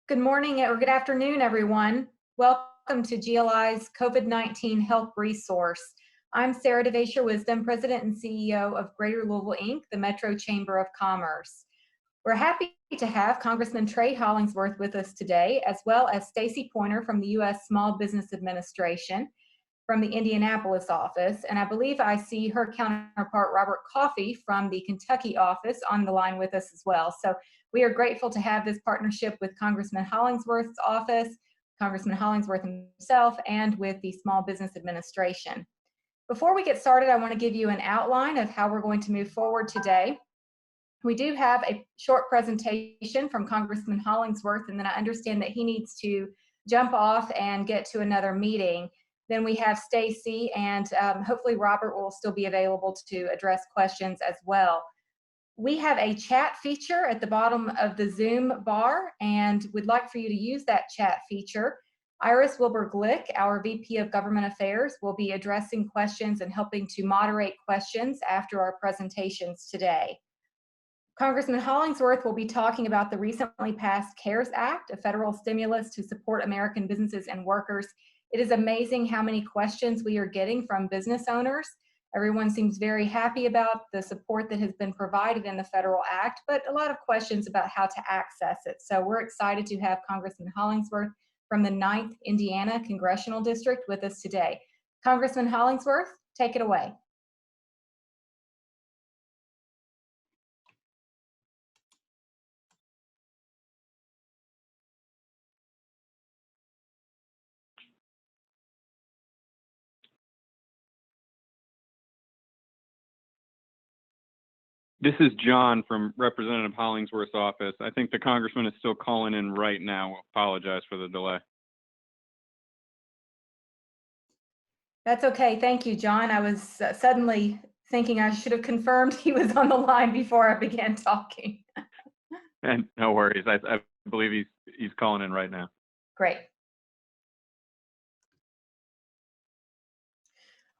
Good morning or good afternoon, everyone. Welcome to GLI's COVID-19 Health Resource. I'm Sarah DeVasher Wisdom, President and CEO of Greater Louisville, Inc., the Metro Chamber of Commerce. We're happy to have Congressman Trey Hollingsworth with us today, as well as Stacey Poynter from the U.S. Small Business Administration from the Indianapolis office. And I believe I see her counterpart, Robert Coffey, from the Kentucky office on the line with us as well. So we are grateful to have this partnership with Congressman Hollingsworth's office, Congressman Hollingsworth himself, and with the Small Business Administration. Before we get started, I want to give you an outline of how we're going to move forward today. We do have a short presentation from Congressman Hollingsworth, and then I understand that he needs to jump off and get to another meeting. Then we have Stacey, and hopefully Robert will still be available to address questions as well. We have a chat feature at the bottom of the Zoom bar, and we'd like for you to use that chat feature. Iris Wilbur-Glick, our VP of Government Affairs, will be addressing questions and helping to moderate questions after our presentations today. Congressman Hollingsworth will be talking about the recently passed CARES Act, a federal stimulus to support American businesses and workers. It is amazing how many questions we are getting from business owners. Everyone seems very happy about the support that has been provided in the federal act, but a lot of questions about how to access it. So we're excited to have Congressman Hollingsworth from the 9th Indiana Congressional District with us today. Congressman Hollingsworth, take it away. This is John from Representative Hollingsworth's office. I think the congressman is still calling in right now. Apologize for the delay. That's okay. Thank you, John. I was suddenly thinking I should have confirmed he was on the line before I began talking. And no worries. I believe he's calling in right now. Great.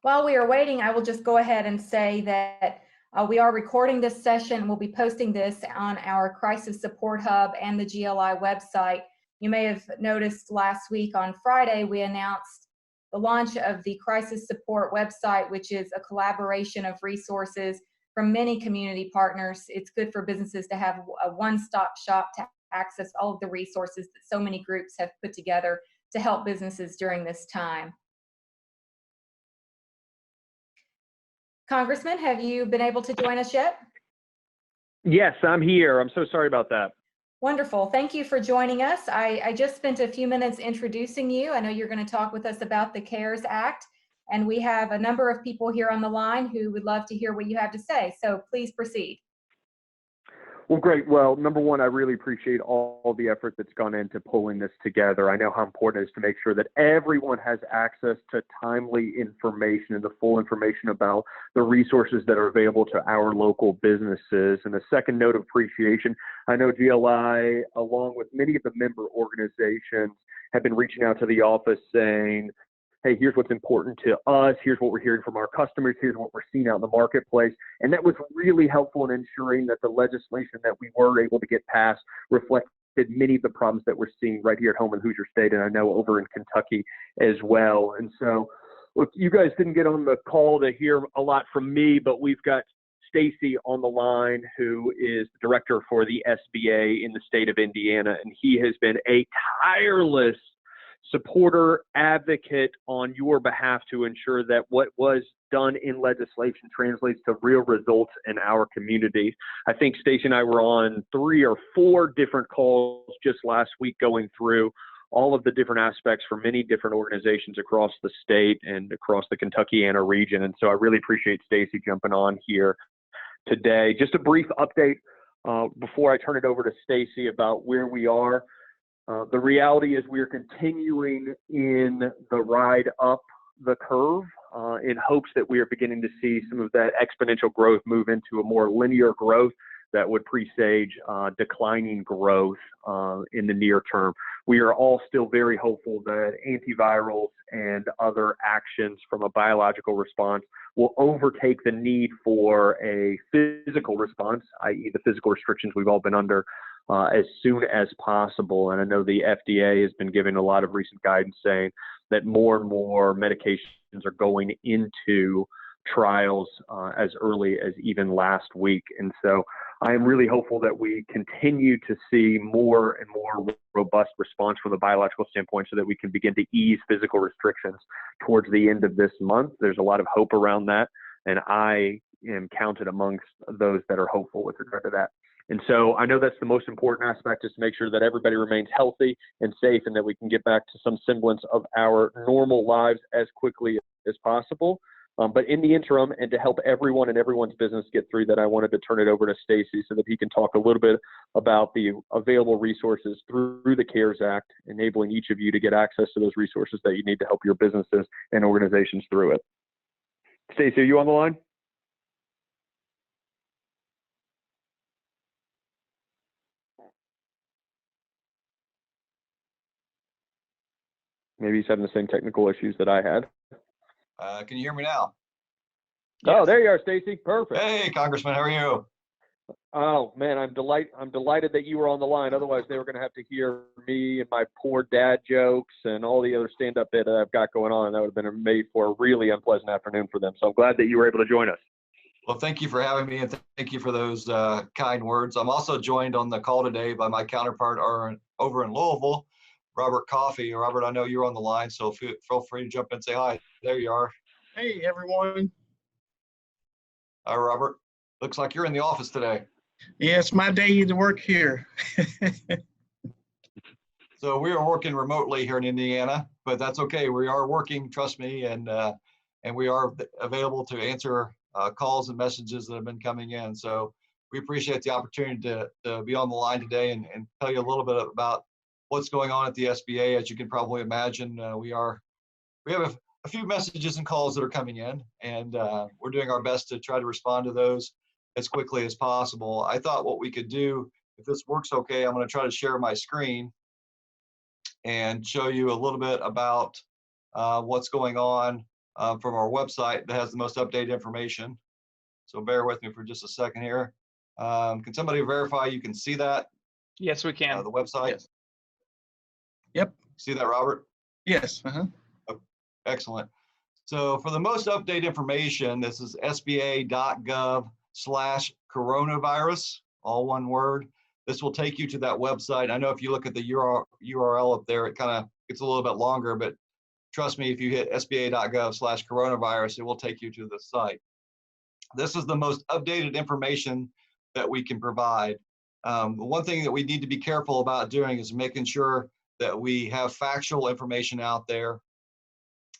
While we are waiting, I will just go ahead and say that we are recording this session. We'll be posting this on our Crisis Support Hub and the GLI website. You may have noticed last week on Friday, we announced the launch of the Crisis Support website, which is a collaboration of resources from many community partners. It's good for businesses to have a one-stop shop to access all of the resources that so many groups have put together to help businesses during this time. Congressman, have you been able to join us yet? Yes, I'm here. I'm so sorry about that. Wonderful. Thank you for joining us. I just spent a few minutes introducing you. I know you're going to talk with us about the CARES Act, and we have a number of people here on the line who would love to hear what you have to say. So please proceed. Well, great. Well, number one, I really appreciate all the effort that's gone into pulling this together. I know how important it is to make sure that everyone has access to timely information and the full information about the resources that are available to our local businesses. And a second note of appreciation, I know GLI, along with many of the member organizations, have been reaching out to the office saying, hey, here's what's important to us, here's what we're hearing from our customers, here's what we're seeing out in the marketplace. And that was really helpful in ensuring that the legislation that we were able to get passed reflected many of the problems that we're seeing right here at home in Hoosier State, and I know over in Kentucky as well. And so, look, you guys didn't get on the call to hear a lot from me, but we've got Stacey on the line, who is the director for the SBA in the state of Indiana, and he has been a tireless supporter, advocate on your behalf to ensure that what was done in legislation translates to real results in our community. I think Stacey and I were on 3 or 4 different calls just last week going through all of the different aspects for many different organizations across the state and across the Kentuckiana region. And so I really appreciate Stacey jumping on here today. Just a brief update before I turn it over to Stacey about where we are. The reality is we are continuing in the ride up the curve in hopes that we are beginning to see some of that exponential growth move into a more linear growth that would presage declining growth in the near term. We are all still very hopeful that antivirals and other actions from a biological response will overtake the need for a physical response, i.e. the physical restrictions we've all been under as soon as possible. And I know the FDA has been giving a lot of recent guidance saying that more and more medications are going into trials as early as even last week. And so I am really hopeful that we continue to see more and more robust response from the biological standpoint so that we can begin to ease physical restrictions towards the end of this month. There's a lot of hope around that, and I am counted amongst those that are hopeful with regard to that. And so I know that's the most important aspect, is to make sure that everybody remains healthy and safe and that we can get back to some semblance of our normal lives as quickly as possible. But in the interim, and to help everyone and everyone's business get through that, I wanted to turn it over to Stacey so that he can talk a little bit about the available resources through the CARES Act, enabling each of you to get access to those resources that you need to help your businesses and organizations through it. Stacey, are you on the line? Maybe he's having the same technical issues that I had. Can you hear me now? Oh, Yes. there you are, Stacey. Perfect. Hey, Congressman, how are you? Oh man, I'm delighted that you were on the line. Otherwise, they were going to have to hear me and my poor dad jokes and all the other stand-up bit that I've got going on. That would have been made for a really unpleasant afternoon for them. So I'm glad that you were able to join us. Well, thank you for having me, and thank you for those kind words. I'm also joined on the call today by my counterpart over in Louisville, Robert Coffey. Robert, I know you're on the line, so feel free to jump in and say hi. There you are. Hey, everyone. Hi, Robert. Looks like you're in the office today. Yeah, it's my day to work here. So we are working remotely here in Indiana, but that's okay. We are working, trust me, and we are available to answer calls and messages that have been coming in. So we appreciate the opportunity to be on the line today and tell you a little bit about what's going on at the SBA. As you can probably imagine, we have a few messages and calls that are coming in, and we're doing our best to try to respond to those as quickly as possible. I thought what we could do, if this works okay, I'm going to try to share my screen and show you a little bit about what's going on from our website that has the most updated information. So bear with me for just a second here. Can somebody verify you can see that? Yes, we can. The website? Yes. Yep. See that, Robert? Yes. Excellent. So for the most updated information, this is sba.gov/coronavirus, all one word. This will take you to that website. I know if you look at the URL up there, it kind of gets a little bit longer, but trust me, if you hit sba.gov/coronavirus, it will take you to the site. This is the most updated information that we can provide. One thing that we need to be careful about doing is making sure that we have factual information out there.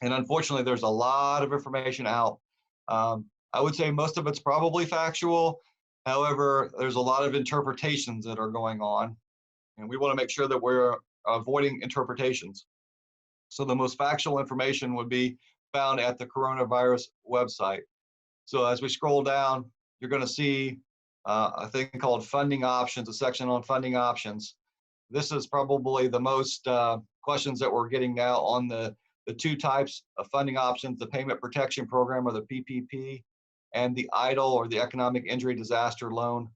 And unfortunately, there's a lot of information out. I would say most of it's probably factual. However, there's a lot of interpretations that are going on, and we want to make sure that we're avoiding interpretations. So the most factual information would be found at the coronavirus website. So as we scroll down, you're going to see a thing called funding options, a section on funding options. This is probably the most questions that we're getting now on the two types of funding options, the Payment Protection Program, or the PPP, and the EIDL, or the Economic Injury Disaster Loan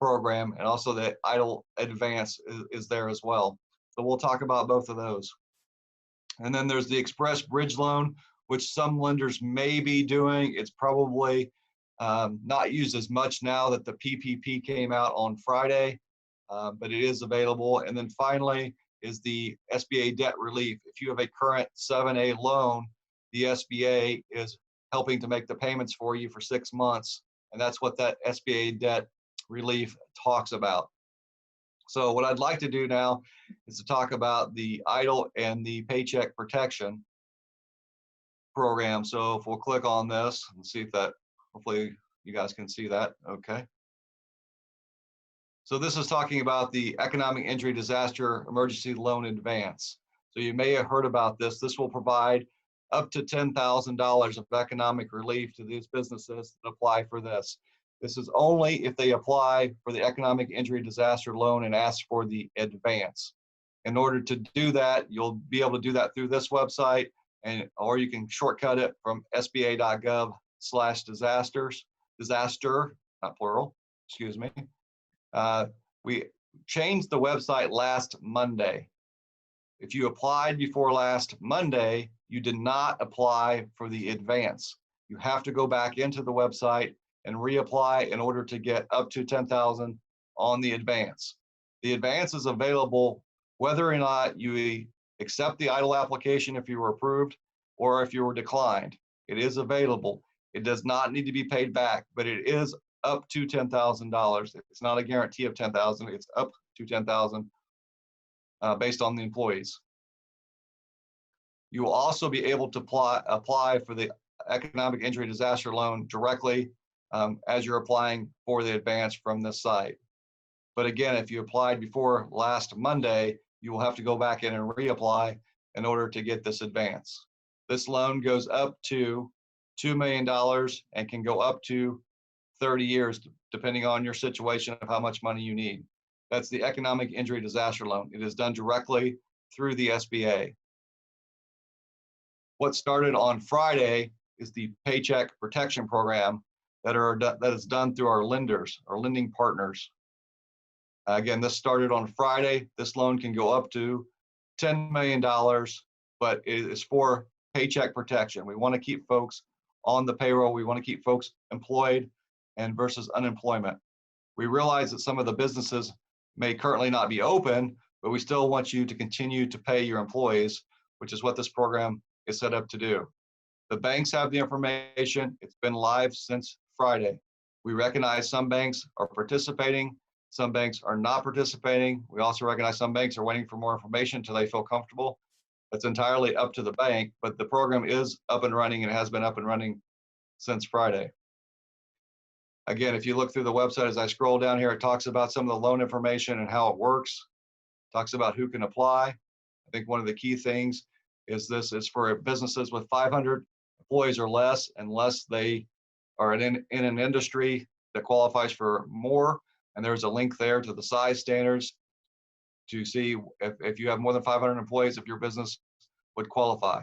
Program, and also the EIDL Advance is there as well. So we'll talk about both of those. And then there's the Express Bridge Loan, which some lenders may be doing. It's probably not used as much now that the PPP came out on Friday, but it is available. And then finally is the SBA debt relief. If you have a current 7A loan, the SBA is helping to make the payments for you for 6 months. And that's what that SBA debt relief talks about. So what I'd like to do now is to talk about the EIDL and the Paycheck Protection Program. So if we'll click on this and see if that, hopefully you guys can see that, okay. So this is talking about the Economic Injury Disaster Emergency Loan Advance. So you may have heard about this. This will provide up to $10,000 of economic relief to these businesses that apply for this. This is only if they apply for the Economic Injury Disaster Loan and ask for the advance. In order to do that, you'll be able to do that through this website, or you can shortcut it from sba.gov/disaster, not plural, excuse me. We changed the website last Monday. If you applied before last Monday, you did not apply for the advance. You have to go back into the website and reapply in order to get up to 10,000 on the advance. The advance is available whether or not you accept the EIDL application if you were approved or if you were declined. It is available. It does not need to be paid back, but it is up to $10,000. It's not a guarantee of 10,000. It's up to 10,000 based on the employees. You will also be able to apply for the economic injury disaster loan directly as you're applying for the advance from this site. But again, if you applied before last Monday, you will have to go back in and reapply in order to get this advance. This loan goes up to $2 million and can go up to 30 years, depending on your situation of how much money you need. That's the economic injury disaster loan. It is done directly through the SBA. What started on Friday is the Paycheck Protection Program that is done through our lenders, our lending partners. Again, this started on Friday. This loan can go up to $10 million, but it is for paycheck protection. We want to keep folks on the payroll. We want to keep folks employed and versus unemployment. We realize that some of the businesses may currently not be open, but we still want you to continue to pay your employees, which is what this program is set up to do. The banks have the information. It's been live since Friday. We recognize some banks are participating. Some banks are not participating. We also recognize some banks are waiting for more information until they feel comfortable. That's entirely up to the bank, but the program is up and running and has been up and running since Friday. Again, if you look through the website, as I scroll down here, it talks about some of the loan information and how it works. It talks about who can apply. I think one of the key things is this is for businesses with 500 employees or less, unless they are in an industry that qualifies for more. And there's a link there to the size standards to see if you have more than 500 employees, if your business would qualify.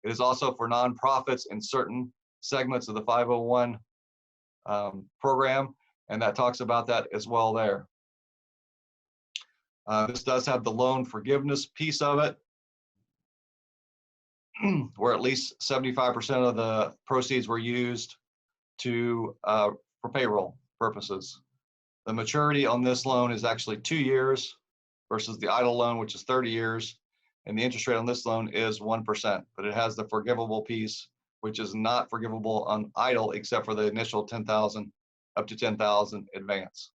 It is also for nonprofits in certain segments of the 501 program, and that talks about that as well there. This does have the loan forgiveness piece of it, where at least 75% of the proceeds were used for payroll purposes. The maturity on this loan is actually 2 years versus the EIDL loan, which is 30 years. And the interest rate on this loan is 1%, but it has the forgivable piece, which is not forgivable on EIDL except for the initial 10,000 up to 10,000 advance.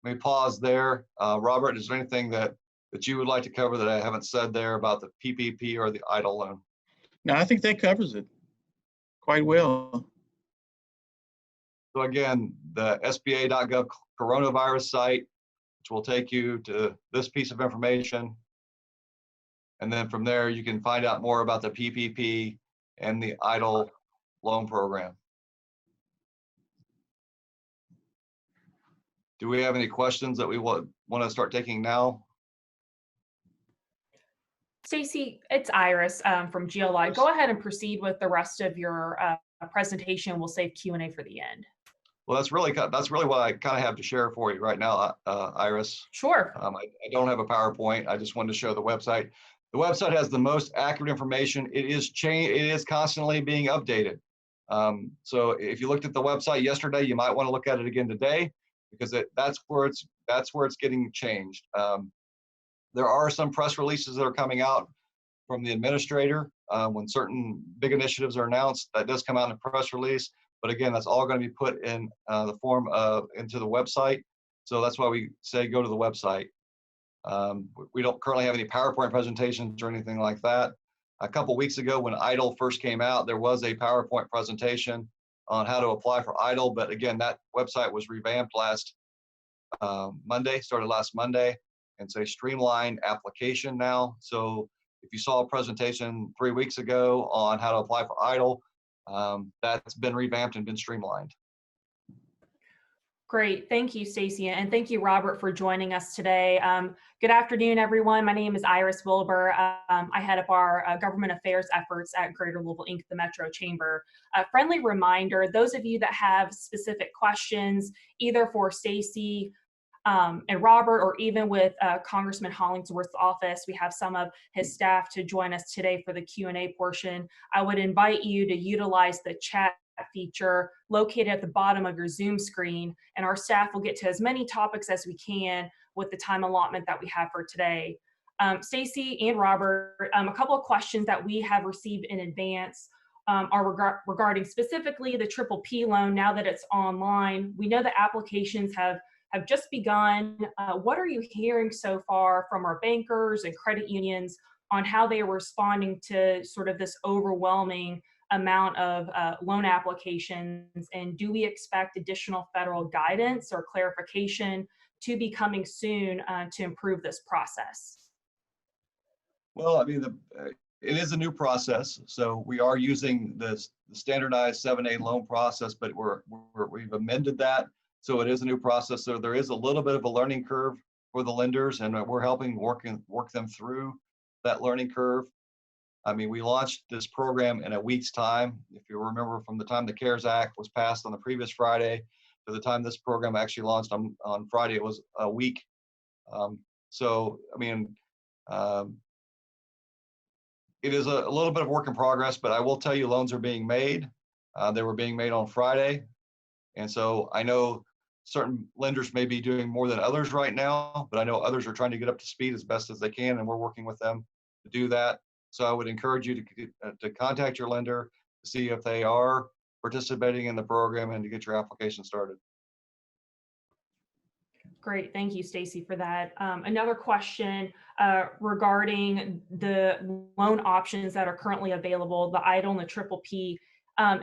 Let me pause there. Robert, is there anything that you would like to cover that I haven't said there about the PPP or the EIDL loan? No, I think that covers it quite well. So again, the SBA.gov coronavirus site, which will take you to this piece of information. And then from there, you can find out more about the PPP and the EIDL loan program. Do we have any questions that we want to start taking now? Stacey, it's Iris from GLI. Go ahead and proceed with the rest of your presentation. We'll save Q&A for the end. Well, that's really what I kind of have to share for you right now, Iris. Sure. I don't have a PowerPoint. I just wanted to show the website. The website has the most accurate information. It is constantly being updated. So if you looked at the website yesterday, you might want to look at it again today, because that's where it's getting changed. There are some press releases that are coming out from the administrator when certain big initiatives are announced. That does come out in a press release. But again, that's all going to be put in the form of into the website. So that's why we say go to the website. We don't currently have any PowerPoint presentations or anything like that. A couple weeks ago when EIDL first came out, there was a PowerPoint presentation on how to apply for EIDL. But again, that website was revamped started last Monday. And it's a streamlined application now. So if you saw a presentation 3 weeks ago on how to apply for EIDL, that's been revamped and been streamlined. Great. Thank you, Stacey. And thank you, Robert, for joining us today. Good afternoon, everyone. My name is Iris Wilbur. I head up our government affairs efforts at Greater Louisville, Inc., the Metro Chamber. A friendly reminder, those of you that have specific questions, either for Stacey And Robert, or even with Congressman Hollingsworth's office, we have some of his staff to join us today for the Q&A portion. I would invite you to utilize the chat feature located at the bottom of your Zoom screen, and our staff will get to as many topics as we can with the time allotment that we have for today. Stacey and Robert, a couple of questions that we have received in advance are regarding specifically the PPP loan. Now that it's online, we know the applications have just begun. What are you hearing so far from our bankers and credit unions on how they are responding to sort of this overwhelming amount of loan applications? And do we expect additional federal guidance or clarification to be coming soon to improve this process? Well, I mean, it is a new process, so we are using the standardized 7A loan process, but we've amended that, so it is a new process. So there is a little bit of a learning curve for the lenders, and we're helping work them through that learning curve. I mean, we launched this program in a week's time. If you remember, from the time the CARES Act was passed on the previous Friday to the time this program actually launched on Friday, it was a week. So, I mean, it is a little bit of work in progress, but I will tell you, loans are being made. They were being made on Friday. And so I know certain lenders may be doing more than others right now, but I know others are trying to get up to speed as best as they can, and we're working with them to do that. So I would encourage you to contact your lender to see if they are participating in the program and to get your application started. Great, thank you, Stacey, for that. Another question regarding the loan options that are currently available, the EIDL and the PPP.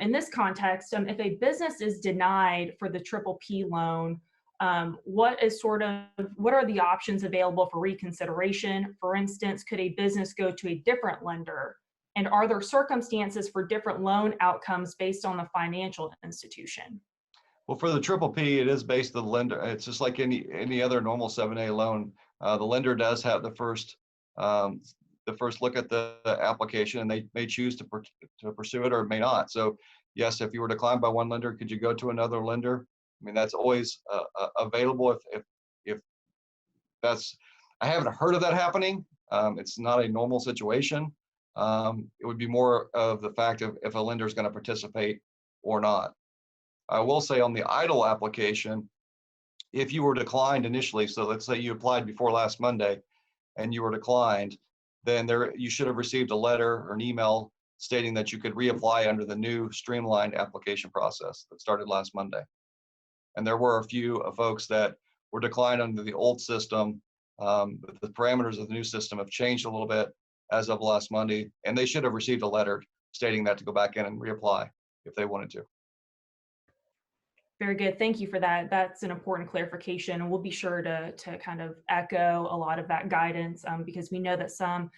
In this context, if a business is denied for the PPP loan, what are the options available for reconsideration? For instance, could a business go to a different lender? And are there circumstances for different loan outcomes based on the financial institution? Well, for the PPP, it is based on the lender. It's just like any other normal 7A loan. The lender does have the first look at the application, and they may choose to pursue it or may not. So yes, if you were declined by one lender, could you go to another lender? I mean, that's always available if that's, I haven't heard of that happening. It's not a normal situation. It would be more of the fact of if a lender is going to participate or not. I will say on the EIDL application, if you were declined initially, so let's say you applied before last Monday and you were declined, then you should have received a letter or an email stating that you could reapply under the new streamlined application process that started last Monday. And there were a few folks that were declined under the old system, but the parameters of the new system have changed a little bit as of last Monday, and they should have received a letter stating that to go back in and reapply if they wanted to. Very good. Thank you for that. That's an important clarification. And we'll be sure to kind of echo a lot of that guidance because we know that some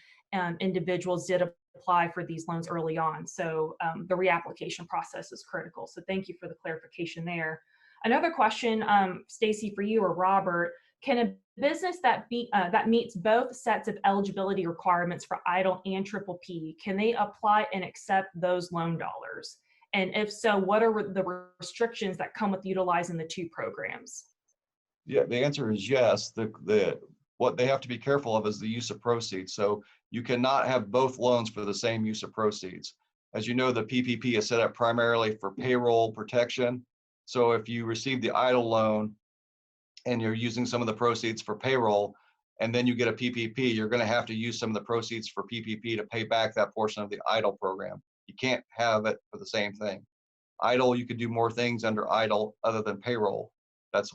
individuals did apply for these loans early on. So the reapplication process is critical. So thank you for the clarification there. Another question, Stacey, for you or Robert, can a business that meets both sets of eligibility requirements for EIDL and PPP, can they apply and accept those loan dollars? And if so, what are the restrictions that come with utilizing the two programs? Yeah, the answer is yes. What they have to be careful of is the use of proceeds. So you cannot have both loans for the same use of proceeds. As you know, the PPP is set up primarily for payroll protection. So if you receive the EIDL loan and you're using some of the proceeds for payroll, and then you get a PPP, you're going to have to use some of the proceeds for PPP to pay back that portion of the EIDL program. You can't have it for the same thing. EIDL, you could do more things under EIDL other than payroll. But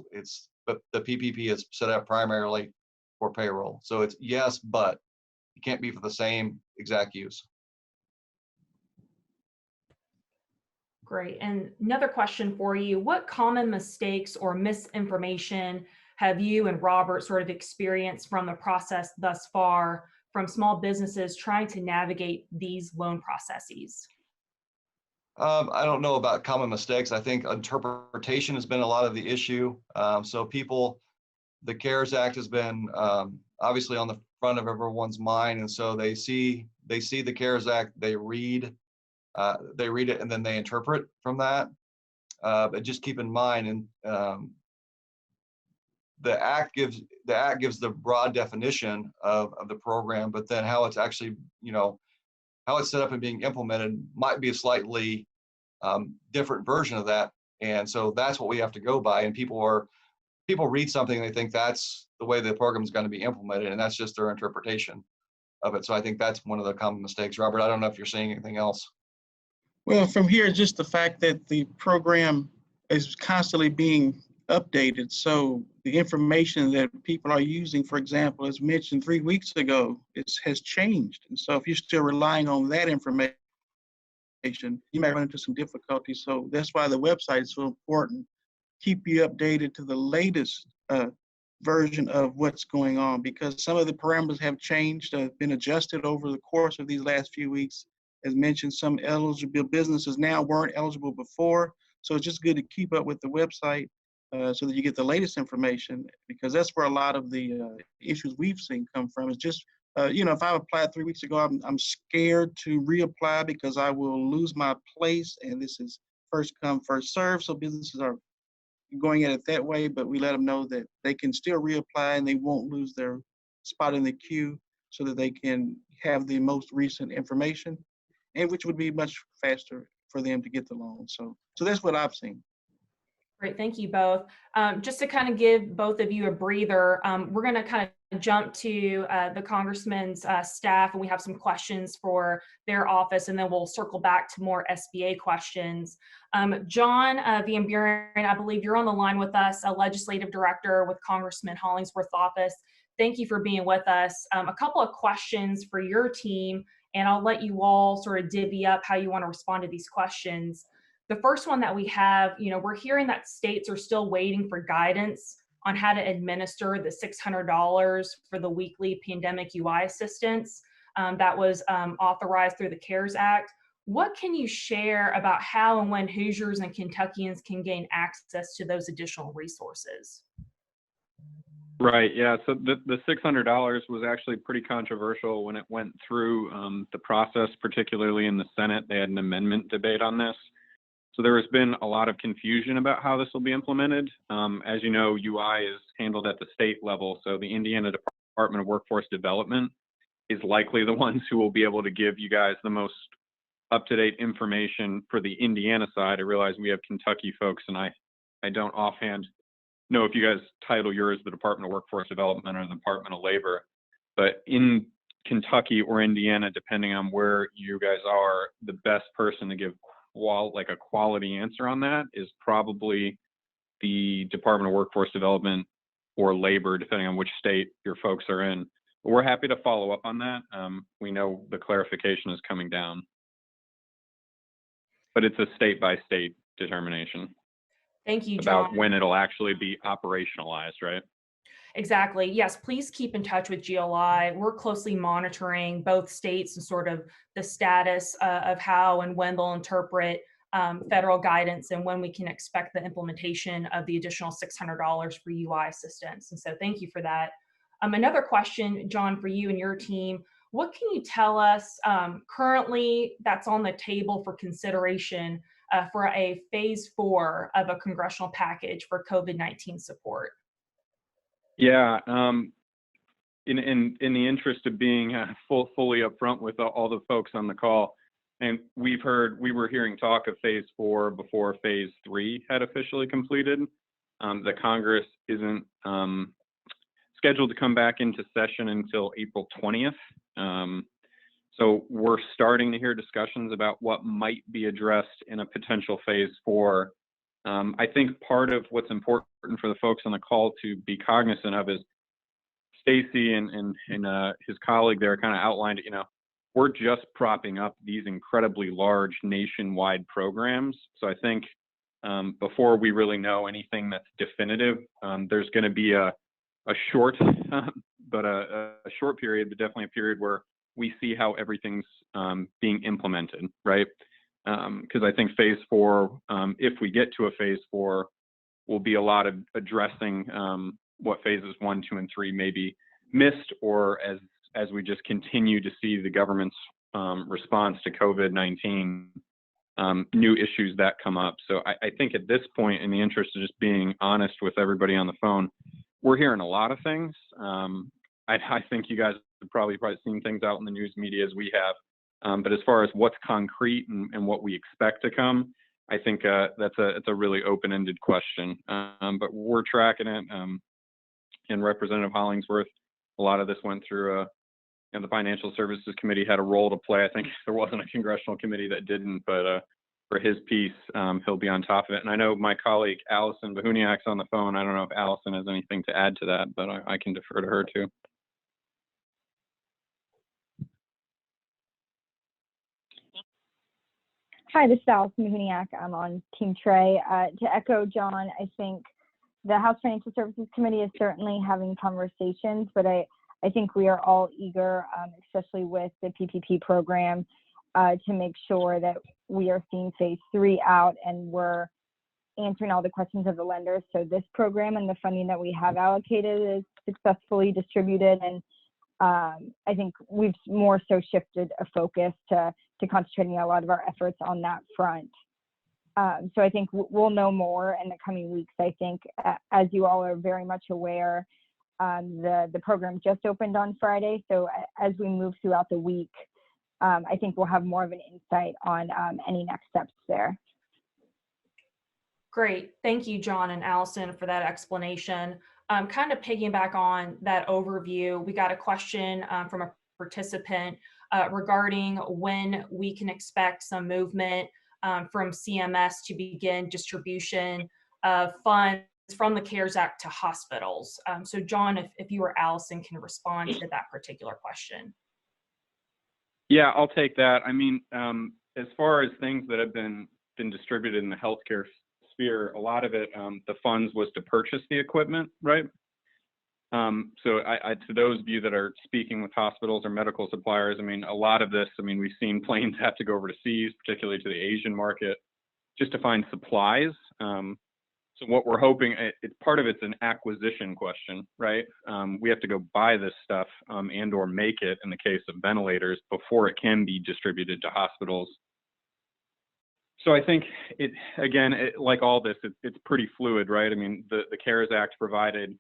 the PPP is set up primarily for payroll. So it's yes, but it can't be for the same exact use. Great. And another question for you, what common mistakes or misinformation have you and Robert sort of experienced from the process thus far from small businesses trying to navigate these loan processes? I don't know about common mistakes. I think interpretation has been a lot of the issue. So the CARES Act has been obviously on the front of everyone's mind. And so they see the CARES Act, they read it, and then they interpret from that. But just keep in mind, and the act gives the broad definition of the program, but then how it's actually, how it's set up and being implemented might be a slightly different version of that. And so that's what we have to go by. And people read something and they think that's the way the program is going to be implemented, and that's just their interpretation of it. So I think that's one of the common mistakes. Robert, I don't know if you're seeing anything else. Well, from here, just the fact that the program is constantly being updated. So the information that people are using, for example, as mentioned 3 weeks ago, has changed. And so if you're still relying on that information, you might run into some difficulties. So that's why the website is so important. Keep you updated to the latest version of what's going on, because some of the parameters have changed, been adjusted over the course of these last few weeks. As mentioned, some eligible businesses now weren't eligible before. So it's just good to keep up with the website so that you get the latest information, because that's where a lot of the issues we've seen come from. It's just, if I applied 3 weeks ago, I'm scared to reapply because I will lose my place, and this is first come, first serve. So businesses are going at it that way, but we let them know that they can still reapply and they won't lose their spot in the queue, so that they can have the most recent information, and which would be much faster for them to get the loan. So that's what I've seen. Great, thank you both. Just to kind of give both of you a breather, we're going to kind of jump to the Congressman's staff, and we have some questions for their office, and then we'll circle back to more SBA questions. John Van Buren, I believe you're on the line with us, a legislative director with Congressman Hollingsworth's office. Thank you for being with us. A couple of questions for your team, and I'll let you all sort of divvy up how you want to respond to these questions. The first one that we have, we're hearing that states are still waiting for guidance on how to administer the $600 for the weekly pandemic UI assistance that was authorized through the CARES Act. What can you share about how and when Hoosiers and Kentuckians can gain access to those additional resources? Right. Yeah. So the $600 was actually pretty controversial when it went through the process, particularly in the Senate. They had an amendment debate on this. So there has been a lot of confusion about how this will be implemented. As you know, UI is handled at the state level. So the Indiana Department of Workforce Development is likely the ones who will be able to give you guys the most up-to-date information for the Indiana side. I realize we have Kentucky folks, and I don't offhand know if you guys title yours the Department of Workforce Development or the Department of Labor. But in Kentucky or Indiana, depending on where you guys are, the best person to give a quality answer on that is probably the Department of Workforce Development or Labor, depending on which state your folks are in. But we're happy to follow up on that. We know the clarification is coming down, but it's a state-by-state determination. Thank you, John. About when it'll actually be operationalized, right? Exactly. Yes, please keep in touch with GLI. We're closely monitoring both states and sort of the status of how and when they'll interpret federal guidance and when we can expect the implementation of the additional $600 for UI assistance. And so thank you for that. Another question, John, for you and your team. What can you tell us currently that's on the table for consideration for a phase 4 of a congressional package for COVID-19 support? Yeah, in the interest of being fully upfront with all the folks on the call, and we were hearing talk of phase 4 before phase 3 had officially completed. The Congress isn't scheduled to come back into session until April 20th. So we're starting to hear discussions about what might be addressed in a potential phase 4. I think part of what's important for the folks on the call to be cognizant of is Stacey and his colleague there kind of outlined it. We're just propping up these incredibly large nationwide programs. So I think before we really know anything that's definitive, there's going to be a short, but a short period, but definitely a period where we see how everything's being implemented, right? Because I think phase 4, if we get to a phase 4, will be a lot of addressing what phases 1, 2, and 3 maybe missed, or as we just continue to see the government's response to COVID-19, new issues that come up. So I think at this point, in the interest of just being honest with everybody on the phone, we're hearing a lot of things. I think you guys have probably seen things out in the news media as we have. But as far as what's concrete and what we expect to come, I think it's a really open-ended question. But we're tracking it. And Representative Hollingsworth, a lot of this went through, the Financial Services Committee had a role to play. I think there wasn't a congressional committee that didn't, but for his piece, he'll be on top of it. And I know my colleague Allison Bahuniak's on the phone. I don't know if Allison has anything to add to that, but I can defer to her too. Hi, this is Allison Bahuniak. I'm on Team Trey. To echo John, I think the House Financial Services Committee is certainly having conversations, but I think we are all eager, especially with the PPP program, to make sure that we are seeing phase 3 out and we're answering all the questions of the lenders. So this program and the funding that we have allocated is successfully distributed. And I think we've more so shifted a focus to concentrating a lot of our efforts on that front. So I think we'll know more in the coming weeks. I think, as you all are very much aware, the program just opened on Friday. So as we move throughout the week, I think we'll have more of an insight on any next steps there. Great. Thank you, John and Allison, for that explanation. Kind of piggyback on that overview, we got a question from a participant regarding when we can expect some movement from CMS to begin distribution of funds from the CARES Act to hospitals. So John, if you or Allison can respond to that particular question. Yeah, I'll take that. I mean, as far as things that have been distributed in the healthcare sphere, a lot of it, the funds was to purchase the equipment, right? So to those of you that are speaking with hospitals or medical suppliers, I mean, a lot of this, I mean, we've seen planes have to go overseas, particularly to the Asian market, just to find supplies. So what we're hoping, part of it's an acquisition question, right? We have to go buy this stuff and or make it in the case of ventilators before it can be distributed to hospitals. So I think like all this, it's pretty fluid, right? I mean, the CARES Act provided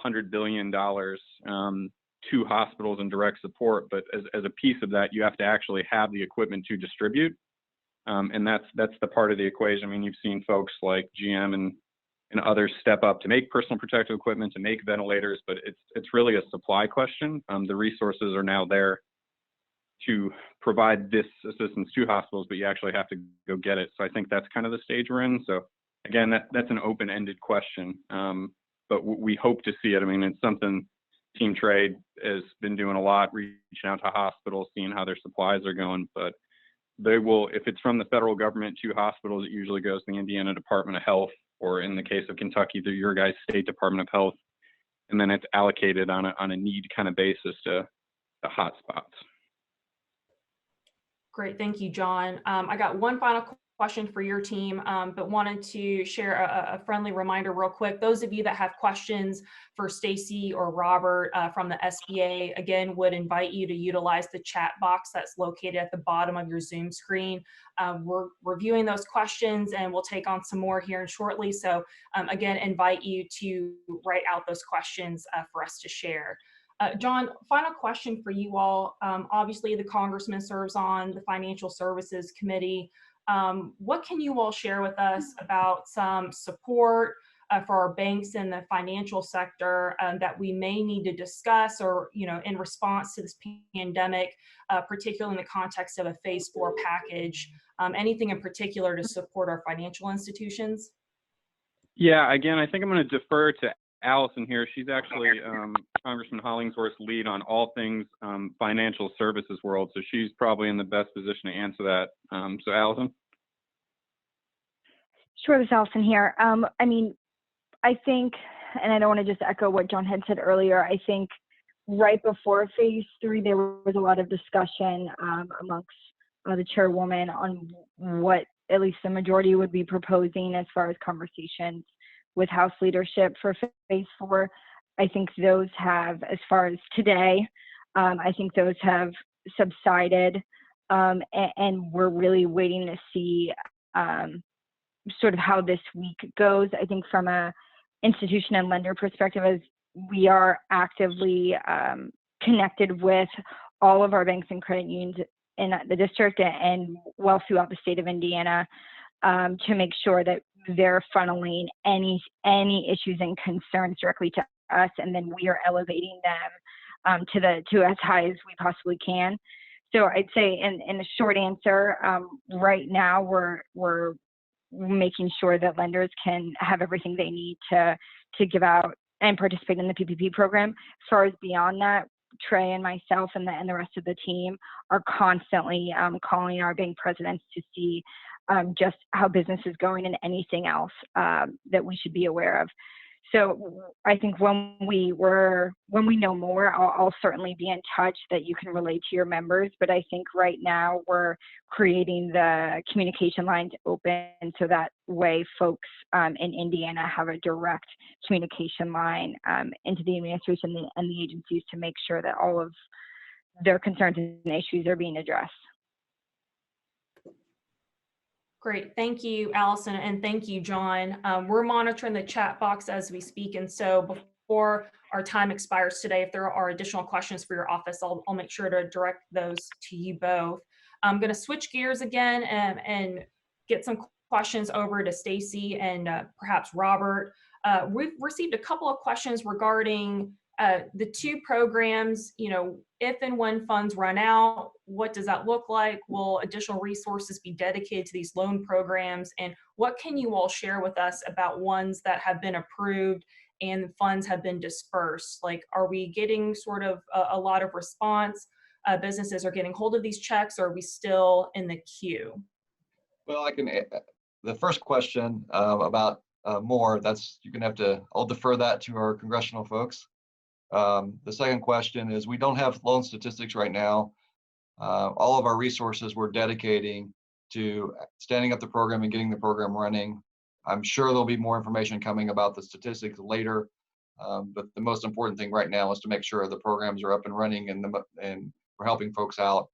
$100 billion to hospitals in direct support, but as a piece of that, you have to actually have the equipment to distribute. And that's the part of the equation. I mean, you've seen folks like GM and others step up to make personal protective equipment, to make ventilators, but it's really a supply question. The resources are now there to provide this assistance to hospitals, but you actually have to go get it. So I think that's kind of the stage we're in. So again, that's an open-ended question, but we hope to see it. I mean, it's something Team Trade has been doing a lot, reaching out to hospitals, seeing how their supplies are going, but they will, if it's from the federal government to hospitals, it usually goes to the Indiana Department of Health, or in the case of Kentucky, through your guys' state Department of Health, and then it's allocated on a need kind of basis to the hot spots. Great, thank you, John. I got one final question for your team, but wanted to share a friendly reminder real quick. Those of you that have questions for Stacey or Robert from the SBA, again, would invite you to utilize the chat box that's located at the bottom of your Zoom screen. We're reviewing those questions and we'll take on some more here shortly. So again, invite you to write out those questions for us to share. John, final question for you all. Obviously, the Congressman serves on the Financial Services Committee. What can you all share with us about some support for our banks in the financial sector that we may need to discuss, or, in response to this pandemic, particularly in the context of a phase 4 package? Anything in particular to support our financial institutions? Yeah, again, I think I'm going to defer to Allison here. She's actually Congressman Hollingsworth's lead on all things financial services world, so she's probably in the best position to answer that. So Allison? Sure, this is Allison here. I mean, I think, and I don't want to just echo what John had said earlier, I think right before phase 3, there was a lot of discussion amongst the chairwoman on what at least the majority would be proposing as far as conversations with House leadership for phase 4. I think those have, as far as today, I think those have subsided, and we're really waiting to see sort of how this week goes. I think from a institution and lender perspective, we are actively connected with all of our banks and credit unions in the district and well throughout the state of Indiana to make sure that they're funneling any issues and concerns directly to us, and then we are elevating them to as high as we possibly can. So I'd say in the short answer, right now we're making sure that lenders can have everything they need to give out and participate in the PPP program. As far as beyond that, Trey and myself and the rest of the team are constantly calling our bank presidents to see just how business is going and anything else that we should be aware of. So I think when we know more, I'll certainly be in touch that you can relate to your members. But I think right now we're creating the communication lines open so that way folks in Indiana have a direct communication line into the administration and the agencies to make sure that all of their concerns and issues are being addressed. Great, thank you, Allison, and thank you, John. We're monitoring the chat box as we speak, and so before our time expires today, if there are additional questions for your office, I'll make sure to direct those to you both. I'm going to switch gears again and get some questions over to Stacey and perhaps Robert. We've received a couple of questions regarding the two programs. You know, if and when funds run out, what does that look like? Will additional resources be dedicated to these loan programs? And what can you all share with us about ones that have been approved and funds have been dispersed? Like, are we getting sort of a lot of response? Businesses are getting hold of these checks, or are we still in the queue? Well, the first question about more, you're gonna have to, I'll defer that to our congressional folks. The second question is, we don't have loan statistics right now. All of our resources we're dedicating to standing up the program and getting the program running. I'm sure there'll be more information coming about the statistics later, but the most important thing right now is to make sure the programs are up and running and we're helping folks out.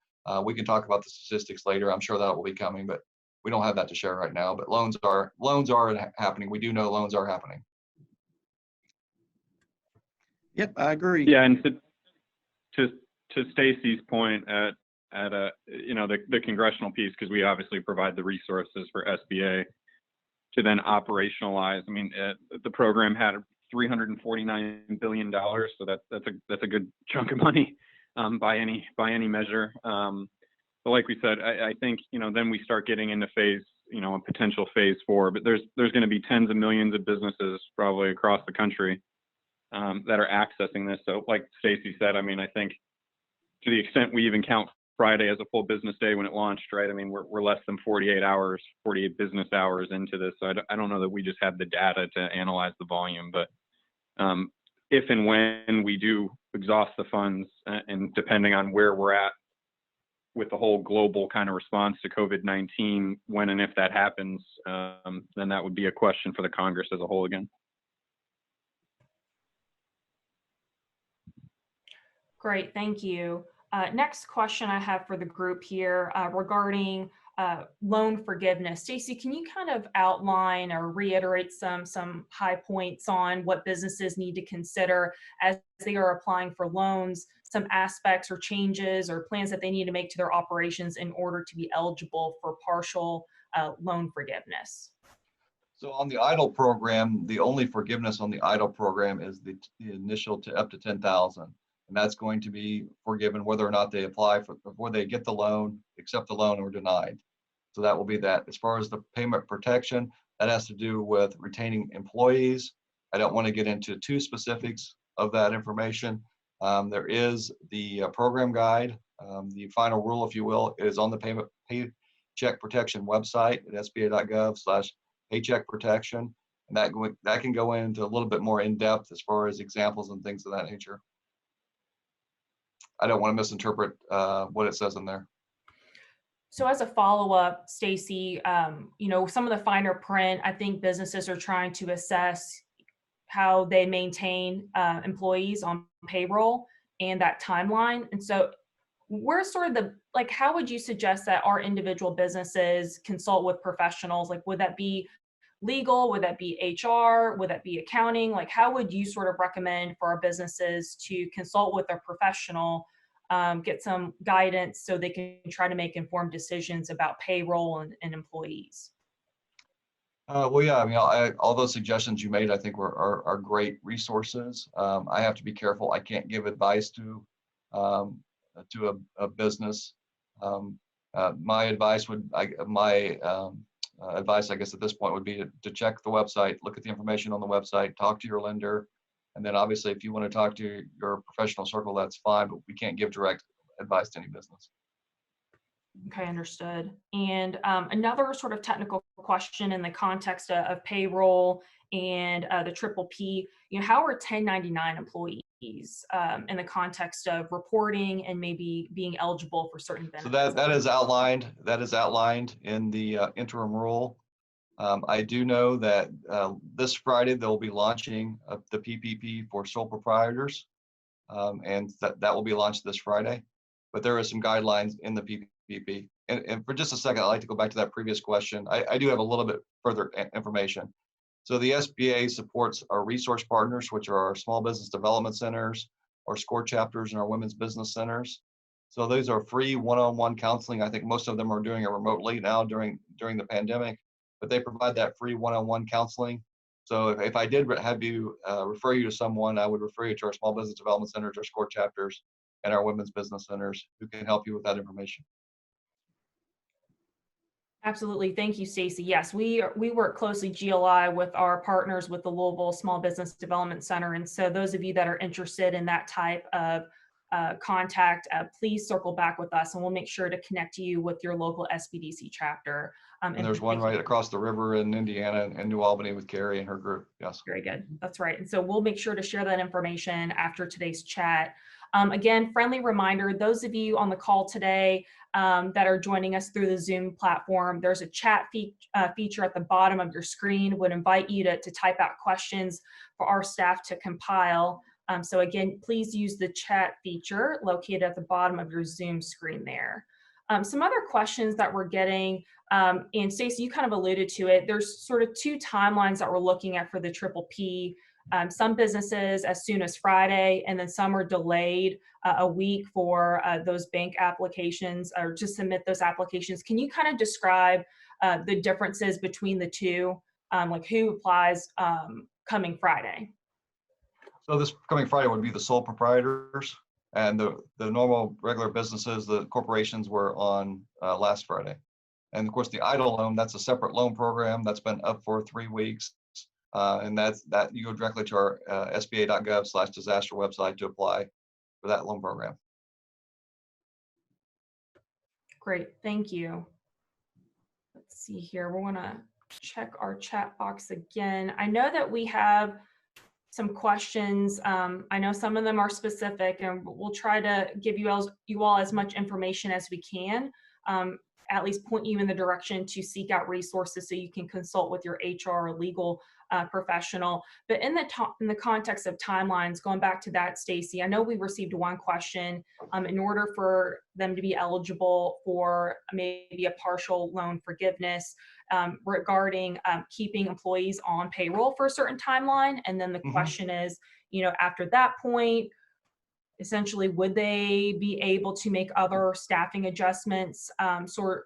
We can talk about the statistics later. I'm sure that will be coming, but we don't have that to share right now. But loans are happening. We do know loans are happening. Yep, I agree. Yeah, and to Stacey's point at you know, the congressional piece, because we obviously provide the resources for SBA to then operationalize. I mean, the program had $349 billion, so that's a good chunk of money by any measure. But like we said, I think, you know, then we start getting into a potential phase 4. But there's going to be tens of millions of businesses probably across the country that are accessing this. So like Stacey said, I mean, I think to the extent we even count Friday as a full business day when it launched, right? I mean, we're less than 48 business hours into this. So I don't know that we just have the data to analyze the volume, but if and when we do exhaust the funds, and depending on where we're at with the whole global kind of response to COVID-19, when and if that happens, then that would be a question for the Congress as a whole again. Great, thank you. Next question I have for the group here regarding loan forgiveness. Stacey, can you kind of outline or reiterate some high points on what businesses need to consider as they are applying for loans, some aspects or changes or plans that they need to make to their operations in order to be eligible for partial loan forgiveness? So on the EIDL program, the only forgiveness on the EIDL program is the initial to up to 10,000. And that's going to be forgiven whether or not they apply before they get the loan, accept the loan, or denied. So that will be that. As far as the payment protection, that has to do with retaining employees. I don't want to get into too specifics of that information. There is the program guide. The final rule, if you will, is on the Paycheck Protection website at sba.gov/paycheck protection. And that can go into a little bit more in depth as far as examples and things of that nature. I don't want to misinterpret what it says in there. So as a follow-up, Stacey, you know, some of the finer print, I think businesses are trying to assess how they maintain employees on payroll and that timeline. And so we're sort of how would you suggest that our individual businesses consult with professionals? Like, would that be legal? Would that be HR? Would that be accounting? Like, how would you sort of recommend for our businesses to consult with a professional, get some guidance so they can try to make informed decisions about payroll and employees? Well, yeah, I mean, all those suggestions you made, I think are great resources. I have to be careful. I can't give advice to a business. My advice advice, I guess, at this point would be to check the website, look at the information on the website, talk to your lender, and then obviously if you want to talk to your professional circle, that's fine, but we can't give direct advice to any business. Okay, understood. And another sort of technical question in the context of payroll and the triple P, how are 1099 employees in the context of reporting and maybe being eligible for certain benefits? So that is outlined in the interim rule. I do know that this Friday they'll be launching the PPP for sole proprietors, and that will be launched this Friday. But there are some guidelines in the PPP. And for just a second, I'd like to go back to that previous question. I do have a little bit further information. So the SBA supports our resource partners, which are our small business development centers, our SCORE chapters, and our women's business centers. So those are free one-on-one counseling. I think most of them are doing it remotely now during the pandemic, but they provide that free one-on-one counseling. So if I did have you refer you to someone, I would refer you to our small business development centers, our SCORE chapters, and our women's business centers who can help you with that information. Absolutely. Thank you, Stacey. Yes, we work closely GLI with our partners with the Louisville Small Business Development Center. And so those of you that are interested in that type of contact, please circle back with us and we'll make sure to connect you with your local SBDC chapter. And there's one right across the river in Indiana and New Albany with Carrie and her group. Yes. Very good. That's right. And so we'll make sure to share that information after today's chat. Again, friendly reminder, those of you on the call today that are joining us through the Zoom platform, there's a chat feature at the bottom of your screen. Would invite you to type out questions for our staff to compile. So again, please use the chat feature located at the bottom of your Zoom screen there. Some other questions that we're getting, and Stacey, you kind of alluded to it, there's sort of two timelines that we're looking at for the triple P. Some businesses as soon as Friday, and then some are delayed a week for those bank applications or to submit those applications. Can you kind of describe the differences between the two, like who applies coming Friday? So this coming Friday would be the sole proprietors, and the normal regular businesses, the corporations, were on last Friday. And of course the EIDL loan, that's a separate loan program that's been up for 3 weeks. And that you go directly to our SBA.gov/disaster website to apply for that loan program. Great, thank you. Let's see here, we're gonna check our chat box again. I know that we have some questions. I know some of them are specific, and we'll try to give you all as much information as we can. At least point you in the direction to seek out resources so you can consult with your HR or legal professional. But in the context of timelines, going back to that, Stacey, I know we received one question. In order for them to be eligible for maybe a partial loan forgiveness regarding keeping employees on payroll for a certain timeline. And then the question is, after that point, essentially, would they be able to make other staffing adjustments? So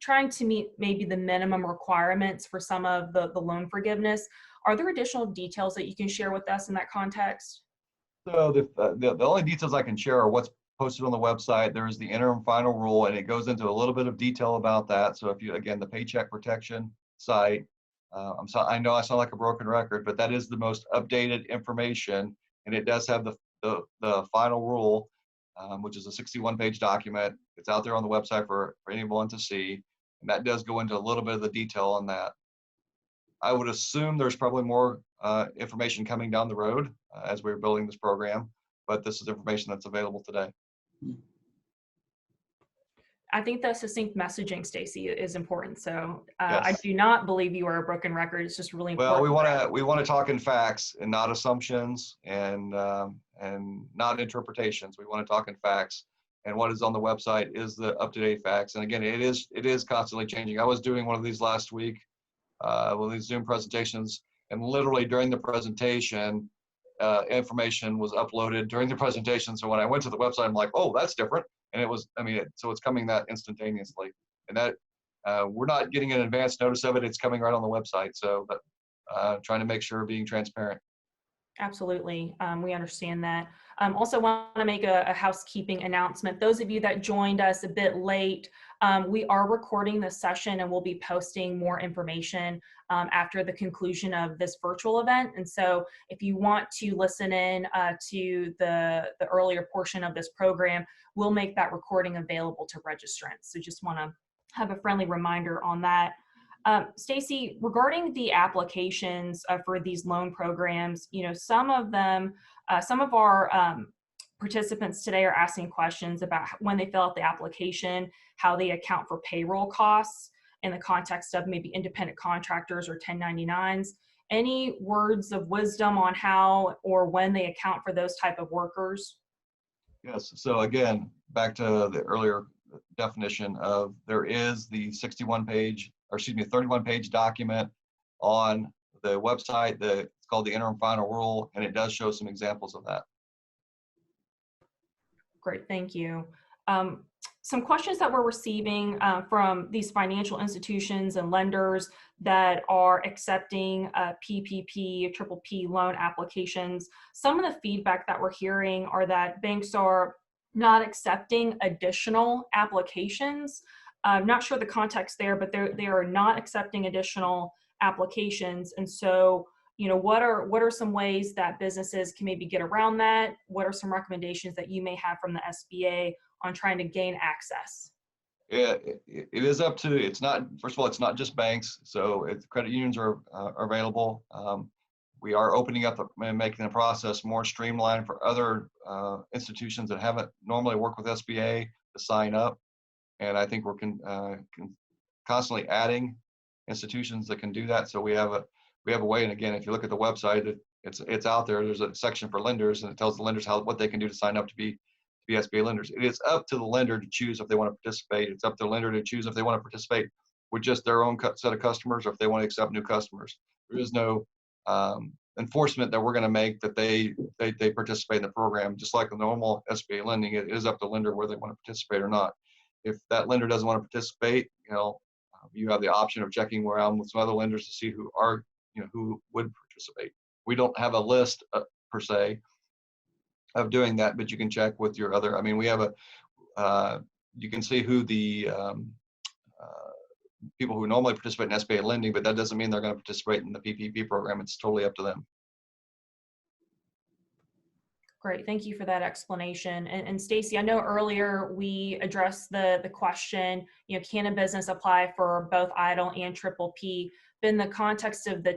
trying to meet maybe the minimum requirements for some of the loan forgiveness. Are there additional details that you can share with us in that context? So the only details I can share are what's posted on the website. There is the interim final rule, and it goes into a little bit of detail about that. So if you, again, the Paycheck Protection site, I know I sound like a broken record, but that is the most updated information, and it does have the final rule, which is a 61-page document. It's out there on the website for anyone to see, and that does go into a little bit of the detail on that. I would assume there's probably more information coming down the road as we're building this program, but this is information that's available today. I think the succinct messaging, Stacey, is important. So Yes. I do not believe you are a broken record. It's just really important. Well, we want to talk in facts and not assumptions and not interpretations. We want to talk in facts, and what is on the website is the up-to-date facts. And again, it is constantly changing. I was doing one of these last week, with these Zoom presentations, and literally during the presentation, information was uploaded during the presentation. So when I went to the website, I'm like, oh, that's different. And it was, I mean, so it's coming that instantaneously. And that we're not getting an advance notice of it. It's coming right on the website. So but, trying to make sure being transparent. Absolutely. We understand that. Also want to make a housekeeping announcement. Those of you that joined us a bit late, we are recording this session and we'll be posting more information after the conclusion of this virtual event. And so if you want to listen in to the earlier portion of this program, we'll make that recording available to registrants. So just want to have a friendly reminder on that. Stacey, regarding the applications for these loan programs, you know, some of them, some of our participants today are asking questions about when they fill out the application, how they account for payroll costs in the context of maybe independent contractors or 1099s. Any words of wisdom on how or when they account for those type of workers? Yes. So again, back to the earlier definition of there is the 31-page document on the website. It's called the interim final rule, and it does show some examples of that. Great, thank you. Some questions that we're receiving from these financial institutions and lenders that are accepting PPP, triple P loan applications. Some of the feedback that we're hearing are that banks are not accepting additional applications. I'm not sure the context there, but they are not accepting additional applications. And so, you know, what are some ways that businesses can maybe get around that? What are some recommendations that you may have from the SBA on trying to gain access? Yeah, it is up to, it's not, first of all, it's not just banks. So credit unions are available. We are opening up and making the process more streamlined for other institutions that haven't normally worked with SBA to sign up. And I think we're constantly adding institutions that can do that. So we have a way. And again, if you look at the website, it's out there. There's a section for lenders, and it tells the lenders what they can do to sign up to be SBA lenders. It is up to the lender to choose if they want to participate. It's up to the lender to choose if they want to participate with just their own set of customers, or if they want to accept new customers. There is no enforcement that we're going to make that they participate in the program. Just like the normal SBA lending, it is up to the lender whether they want to participate or not. If that lender doesn't want to participate, you know, you have the option of checking around with some other lenders to see who would participate. We don't have a list per se of doing that, but you can check with your other. I mean, we have you can see who the people who normally participate in SBA lending, but that doesn't mean they're going to participate in the PPP program. It's totally up to them. Great, thank you for that explanation. And Stacey, I know earlier we addressed the question, you know, can a business apply for both EIDL and triple P? But in the context of the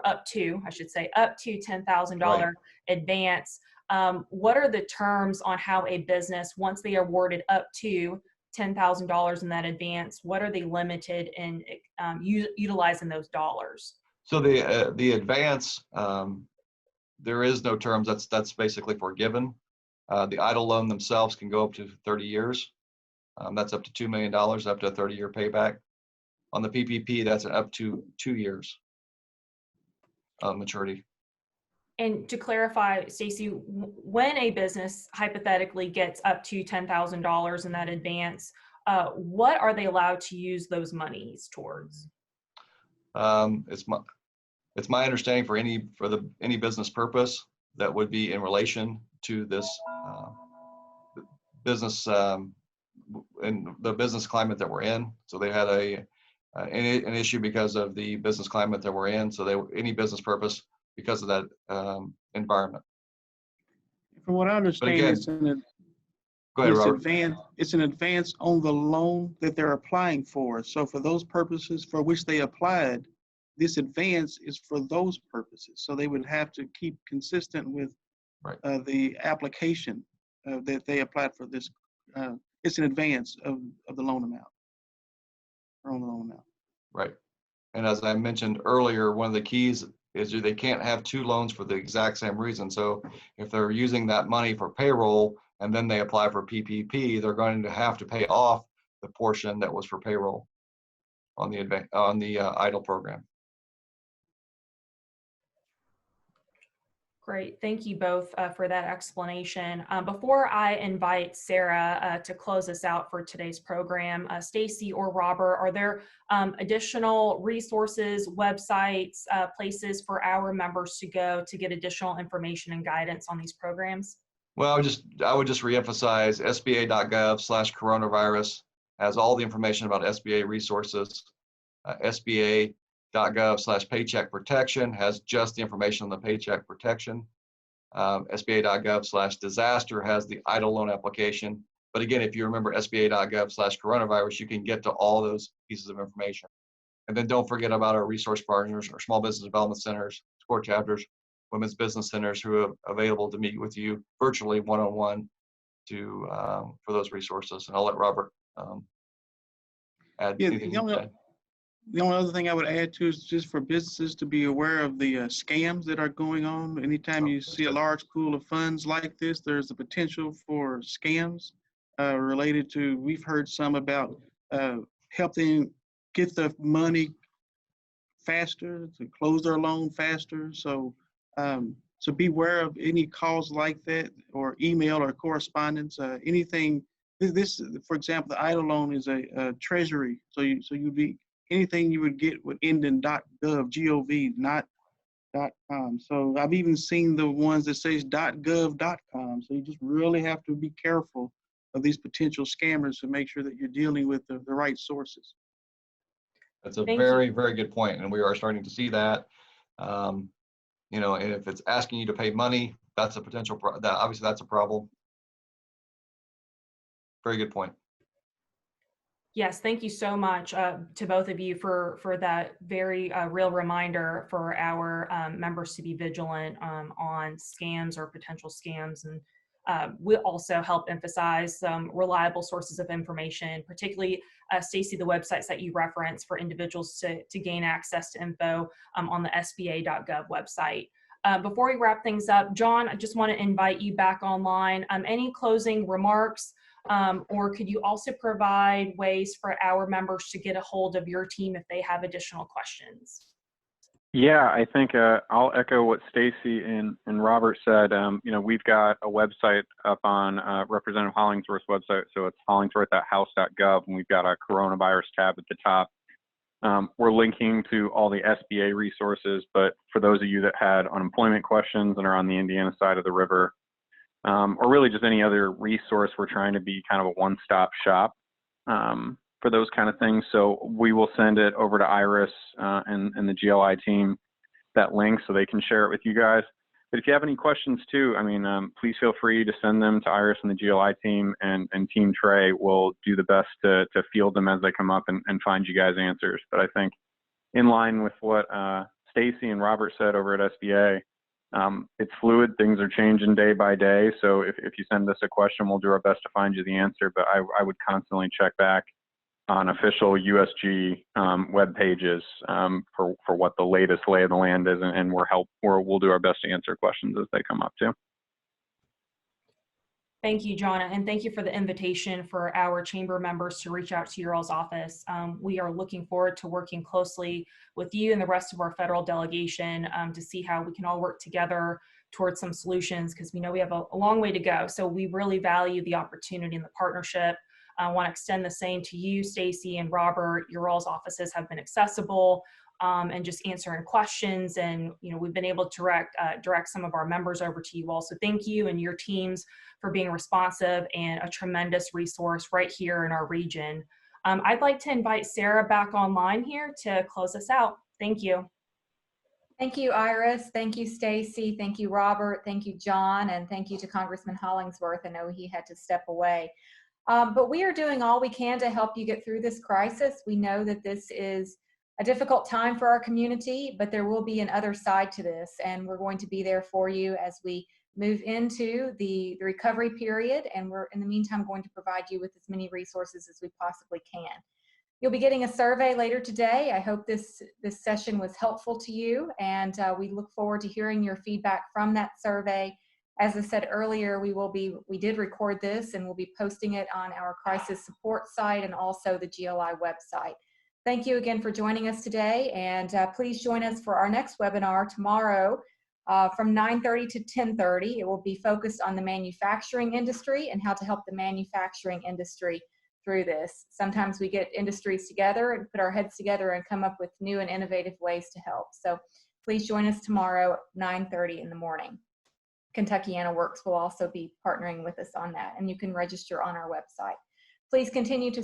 up to $10,000 Right. advance, what are the terms on how a business, once they are awarded up to $10,000 in that advance, what are they limited in utilizing those dollars? So the advance, there is no terms. That's basically forgiven. The EIDL loan themselves can go up to 30 years. That's up to $2 million, up to a 30-year payback. On the PPP, that's up to 2 years maturity. And to clarify, Stacey, when a business hypothetically gets up to $10,000 in that advance, what are they allowed to use those monies towards? It's my understanding for any business purpose that would be in relation to this business and the business climate that we're in. So they had an issue because of the business climate that we're in. So any business purpose because of that environment. From what I understand, again, go ahead, Robert. It's an advance on the loan that they're applying for. So for those purposes for which they applied, this advance is for those purposes. So they would have to keep consistent with the application that they applied for this. It's an advance of the loan amount, or on the loan amount. Right. And as I mentioned earlier, one of the keys is they can't have two loans for the exact same reason. So if they're using that money for payroll and then they apply for PPP, they're going to have to pay off the portion that was for payroll on the EIDL program. Great. Thank you both for that explanation. Before I invite Sarah to close us out for today's program, Stacey or Robert, are there additional resources, websites, places for our members to go to get additional information and guidance on these programs? Well, I would just reemphasize SBA.gov/coronavirus has all the information about SBA resources. SBA.gov/Paycheck Protection has just the information on the Paycheck Protection. SBA.gov/disaster has the EIDL loan application. But again, if you remember SBA.gov/coronavirus, you can get to all those pieces of information. And then don't forget about our resource partners, our small business development centers, sport chapters, women's business centers who are available to meet with you virtually one-on-one for those resources. And I'll let Robert add anything. The only other thing I would add to is just for businesses to be aware of the scams that are going on. Anytime you see a large pool of funds like this, there's the potential for scams related to, we've heard some about helping get the money faster, to close their loan faster. So beware of any calls like that, or email or correspondence, anything. This, for example, the EIDL loan is a treasury. So you'd be, anything you would get would end in .gov, G-O-V, not .com. So I've even seen the ones that says .gov.com. So you just really have to be careful of these potential scammers to make sure that you're dealing with the right sources. That's a very, very good point. And we are starting to see that. And if it's asking you to pay money, that's a potential, obviously that's a problem. Very good point. Yes, thank you so much to both of you for that very real reminder for our members to be vigilant on scams or potential scams. And we'll also help emphasize some reliable sources of information, particularly, Stacey, the websites that you reference for individuals to gain access to info on the SBA.gov website. Before we wrap things up, John, I just want to invite you back online. Any closing remarks? Or could you also provide ways for our members to get a hold of your team if they have additional questions? Yeah, I think I'll echo what Stacey and Robert said. We've got a website up on Representative Hollingsworth's website, so it's hollingsworth.house.gov, and we've got a coronavirus tab at the top. We're linking to all the SBA resources, but for those of you that had unemployment questions and are on the Indiana side of the river, or really just any other resource, we're trying to be kind of a one-stop shop for those kind of things. So we will send it over to Iris and the GLI team, that link, so they can share it with you guys. But if you have any questions too, please feel free to send them to Iris and the GLI team, and Team Trey will do the best to field them as they come up and find you guys answers. But I think in line with what Stacey and Robert said over at SBA, it's fluid, things are changing day by day. So if you send us a question, we'll do our best to find you the answer, but I would constantly check back on official USG web pages for what the latest lay of the land is, and we'll do our best to answer questions as they come up too. Thank you, John, and thank you for the invitation for our chamber members to reach out to your all's office. We are looking forward to working closely with you and the rest of our federal delegation to see how we can all work together towards some solutions, because we know we have a long way to go. So we really value the opportunity and the partnership. I want to extend the same to you, Stacey and Robert. Your all's offices have been accessible and just answering questions, and we've been able to direct some of our members over to you all. So thank you and your teams for being responsive and a tremendous resource right here in our region. I'd like to invite Sarah back online here to close us out. Thank you. Thank you, Iris. Thank you, Stacey. Thank you, Robert. Thank you, John. And thank you to Congressman Hollingsworth. I know he had to step away. But we are doing all we can to help you get through this crisis. We know that this is a difficult time for our community, but there will be an other side to this, and we're going to be there for you as we move into the recovery period, and we're in the meantime going to provide you with as many resources as we possibly can. You'll be getting a survey later today. I hope this session was helpful to you, and we look forward to hearing your feedback from that survey. As I said earlier, we did record this, and we'll be posting it on our crisis support site and also the GLI website. Thank you again for joining us today, and please join us for our next webinar tomorrow From 9:30 to 10:30, it will be focused on the manufacturing industry and how to help the manufacturing industry through this. Sometimes we get industries together and put our heads together and come up with new and innovative ways to help. So please join us tomorrow, 9:30 in the morning. Kentuckiana Works will also be partnering with us on that, and you can register on our website. Please continue to